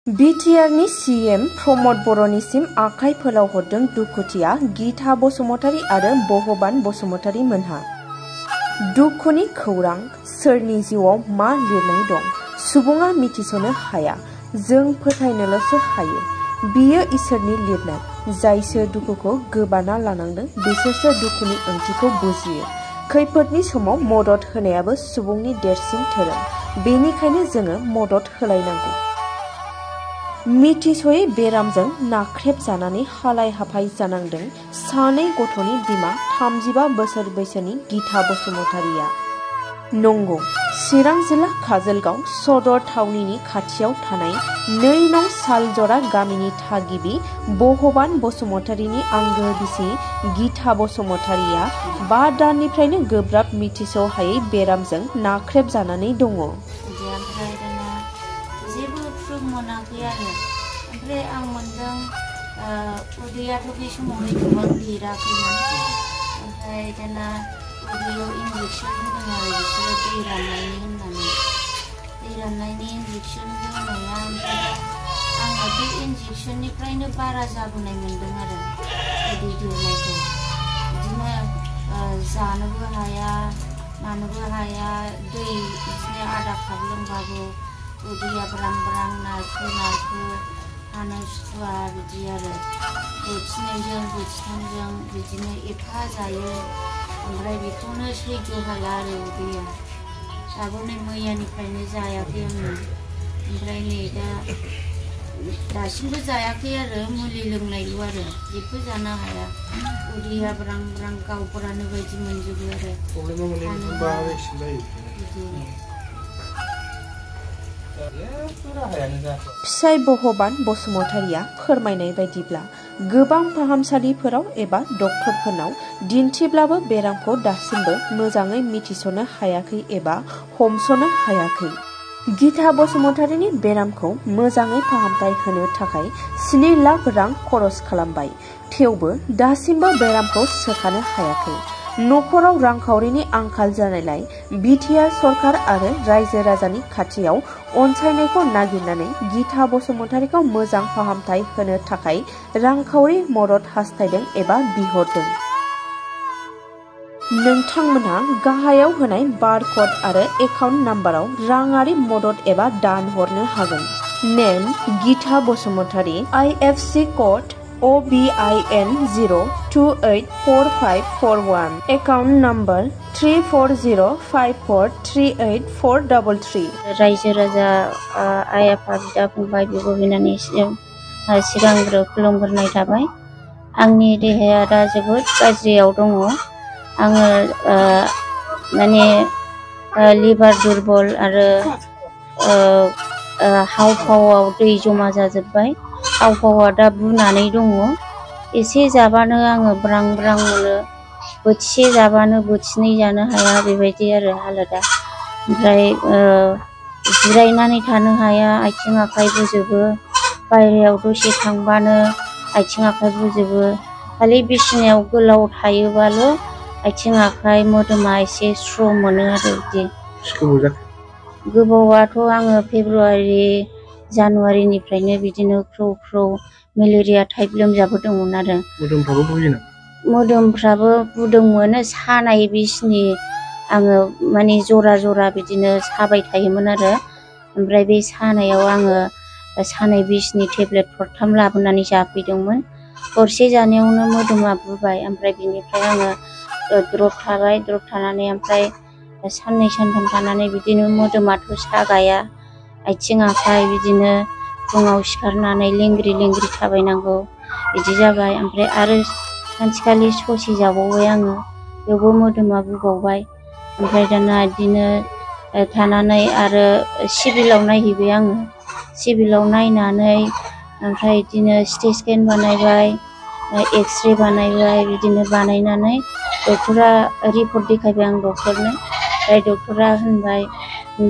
बिटिआरनि सीएम प्रमद बर'निसिम आखाइ फोलावहरदों दुखुथिया गीता बसुमतारी आरो भगबान बसुमतारी मोनहा। दुखुनि खौरां, सोरनि जिउआव मा लिरनाय दं सुबुङा मिथिस'नो हाया, जों फोथायनोल'सो हायो। बियो इसोरनि लिरनाय। जायसो दुखुखौ गोबाना लानांदों बिसोरसो दुखुनि ओंथिखौ बुजियो। खैफोदनि समाव मदद होनायाबो सुबुंनि देरसिन धोरोम। बेनिखायनो जोङो मदद होलायनांगौ। मिथिस'यै बेरामजों नाख्रेबजानानै हालाय हाफाय जानांदों सानै गथ'नि बिमा 35 बोसोर बैसोनि गीता बसुमतारीया। नंगौ, चिरां जिल्ला काजलगाव सदर थावनिनि खाथियाव थानाय 2 नं सालजरा गामिनि थागिबि भगबान बसुमतारीनि आंगो बिसि गीता बसुमतारीया 5 दाननिफ्रायनो गोब्राब मिथिस'हायै बेरामजों नाख्रेबजानानै दङ। मोनाखै आरो ओमफ्राय आं मोनदों उदैयाथ' बे समावहाय गोबां देराखैमोन। ओमफ्राय दाना उदैयाव इन्जेक्सन होदों आरो बिसोरो दै राननायनि इन्जेक्सन होनाया। ओमफ्राय आङो बे इन्जेक्सननिफ्रायनो बारा जाबोनाय मोनदों आरो उदै देरनायखौ। बिदिनो जानोबो हाया मानोबो हाया, दै बिदिनो आधा काप लोंबाबो उदैया ब्रां ब्रां नारखो हानो सुखुवा बिदि आरो। बोथिनैजों बोथिथामजों बिदिनो एफा जायो, ओमफ्राय बेखौनो सैज' हाला आरो उदैया। दाबो नै मैयानिफ्रायनो जायाखै आङो। ओमफ्राय नै दासिमबो जायाखै आरो, मुलि लोंनायल' आरो, जेबो जानो हाया। उदैया ब्रां ब्रां गावब्रानो बायदि मोनजोबो आरो। फिसाइ भगबान बसुमतारीया फोरमायनाय बायदिब्ला गोबां फाहामसालिफोराव एबा डक्टरफोरनाव दिन्थिब्लाबो बेरामखौ दासिमबो मोजाङै मिथिस'नो हायाखै एबा हमस'नो हायाखै। गीता बसुमतारीनि बेरामखौ मोजाङै फाहामथाय होनो थाखाय 7 लाख रां खरस खालामबाय, थेवबो दासिमबो बेरामखौ सोखानो हायाखै। न'खराव रांखावरिनि आंखाल जानायलाय बिटिआर सरकार आरो रायजो राजानि खाथियाव अनसायनायखौ नागिरनानै गीता बसुमतारीखौ मोजां फाहामथाय होनो थाखाय रांखावरि मदद हास्थायदों एबा बिहरदों। नोंथांमोनहा गाहायाव होनाय बारक'ड आरो एकाउन्ट नाम्बाराव राङारि मदद एबा दान हरनो हागोन। Name Geeta Basumatary, IFSC code OBIN 0284541, account number 3405438433। रायजो राजा आइ आफा बिदा फंबाय बिब' बिनानावनिसिम सिगांग्रो खुलुमग्रोनाय थाबाय। आंनि देहाया दा जोबोद गाज्रियाव दङ। आङो माने लिभार दुरबल आरो हावभावआव दै जमा जाजोब्बाय। हावभावआ दा बुनानै दङ। एसे जाबानो आङो ब्रां ब्रां मोनो, बोथिसे जाबानो बोथिनै जानो हाया, बेबायदि आरो हालोदा। ओमफ्राय जिरायनानै थानो हाया, आथिं आखाइ बोजोबो। बायहेरायाव दसे थांबानो आथिं आखाइ बोजोबो। खालि बिसिनायाव गोलाव थायोबाल' आथिं आखाइ मोदोमा एसे स्र' मोनो आरो बिदि। गोबावाथ' आङो फेब्रुवारि जानुवारिनिफ्रायनो बिदिनो ख्रौ ख्रौ मेलेरिया टाइप लोमजाबोदोंमोन आरो। मोदोमफ्राबो बुदोंमोन, सानाय बिसनि आङो माने जरा जरा बिदिनो साबाय थायोमोन आरो। ओमफ्राय बे सानायाव आङो सानाय बिसनि टेब्लेट 4 लाबोनानै जाफैदोंमोन। हरसे जानायावनो मोदोमा बुबाय। ओमफ्राय बिनिफ्राय आङो द्रप थाबाय। द्रप थानानै ओमफ्राय साननै सानथाम थानानै बिदिनो मोदोमाथ' सागाया, आथिं आखाइ बिदिनो फुङाव सिखारनानै लेंग्रि लेंग्रि थाबायनांगौ बिदि जाबाय। ओमफ्राय आरो सानसेखालि ससे जाबावबाय आङो, बेयावबो मोदोमा बुबावबाय। ओमफ्राय दाना बिदिनो थानानै आरो सिभिलाव नायहैबाय आङो। सिभिलाव नायनानै ओमफ्राय बिदिनो सिटि स्केन बानायबाय, एक्सरे बानायबाय। बिदिनो बानायनानै डक्टरा रिपर्ट देखायबाय आं डक्टरनो। ओमफ्राय डक्टरा होनबाय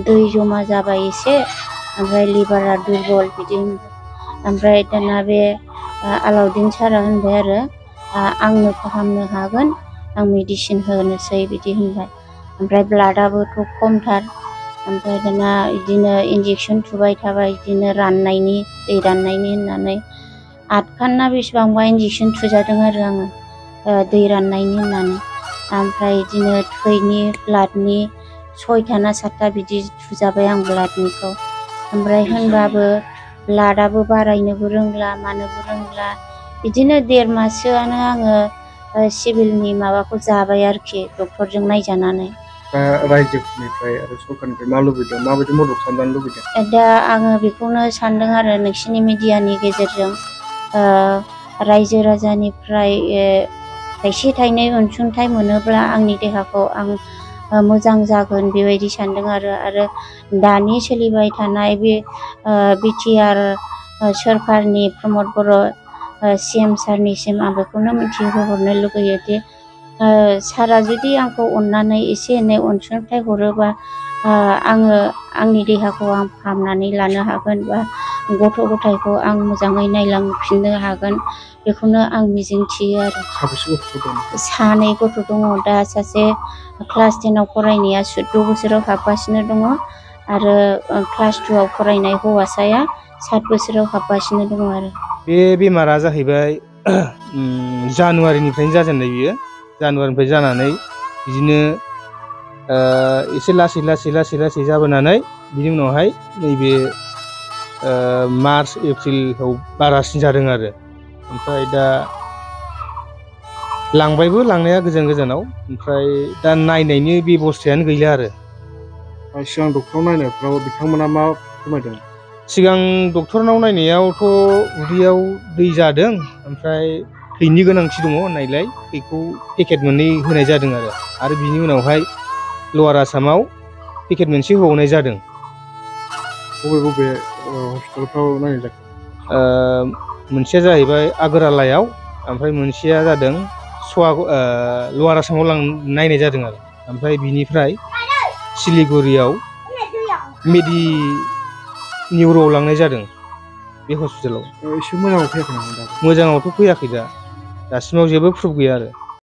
दै जमा जाबाय एसे, ओमफ्राय लिभारा दुरबल बिदि होनबाय। ओमफ्राय दाना बे आलाउद्दिन सारा होनबाय आरो आंनो फाहामनो हागोन, आं मेडिसिन होनोसै बिदि होनबाय। ओमफ्राय ब्लाडआबोथ' खमथार, ओमफ्राय दाना बिदिनो इन्जेक्सन थुबाय थाबाय बिदिनो राननायनि दै राननायनि होननानै 8 खान ना बेसेबांबा इन्जेक्सन थुजादों आरो आङो दै राननायनि होननानै। ओमफ्राय बिदिनो थैनि ब्लाडनि 6था ना 7था बिदि थुजाबाय आं ब्लाडनिखौ। ओमफ्राय होनबाबो ब्लाडआबो बारायनोबो रोंला मानोबो रोंला। बिदिनो 1.5 माससोआनो आङो सिभिलनि माबाखौ जाबाय आरोखि डक्टरजों नायजानानै। रायजोनिफ्राय आरो सरकारनिफ्राय मा लुबैदों, माबायदि मदद खालामनो लुबैदों? दा आङो बेखौनो सानदों आरो नोंसिनि मिडियानि गेजेरजों रायजो राजानिफ्राय थाइसे थाइनै अनसुंथाइ मोनोब्ला आंनि देहाखौ आं मोजां जागोन बेबायदि सानदों आरो दानि सोलिबाय थानाय बे बिटिआर सरकारनि प्रमद बर' CM सारनिसिम आं बेखौनो मिथिहोहरनो लुगैयो दि सारा जुदि आंखौ अननानै एसे एनै अनसुंथाइ हरोबा आङो आंनि देहाखौ आं फाहामनानै लानो हागोन बा गथ' गथायखौ आं मोजाङै नायलांफिननो हागोन बेखौनो आं मिजिंथियो आरो। साबेसे गथ' दं? 2 गथ' दङ। दा सासे क्लास 10आव फरायनाया 14 बोसोराव हाबगासिनो दङ आरो क्लास 2आव फरायनाय हौवासाया 7 बोसोराव हाबगासिनो दङ आरो। बे बेमारा जाहैबाय जानुवारिनिफ्रायनो जाजेननाय बियो। जानुवारिनिफ्राय जानानै बिदिनो एसे लासै जाबोनानै बिनि उनावहाय नैबे मार्च एप्रिलाव बारासिन जादों आरो। ओमफ्राय दा लांबायबो लांनाया गोजानाव, ओमफ्राय दा नायनायनि बेबस्थायानो गैला आरो। सिगां डक्टराव नायनायफ्राव बिथांमोना मा फोरमायदों? सिगां डक्टरनाव नायनायावथ' उदैयाव दै जादों, ओमफ्राय थैनि गोनांथि दङ होननायलाय थैखौ पेकेट 2 होनाय जादों आरो बिनि उनावहाय लवार आसामाव पेकेट 1 होबावनाय जादों। बबे हस्पिटालफ्राव नायनाय जाखो? मोनसेया जाहैबाय आगोरालायाव, ओमफ्राय मोनसेया जादों लवार आसामाव नायनाय जादों आरो। ओमफ्राय बिनिफ्राय सिलिगुरियाव निउर'आव लांनाय जादों बे हस्पिटालाव। एसे मोजाङाव फैयाखै नामा? मोजाङावथ' फैयाखै दासिमाव जेबो प्रुफ गैया आरो।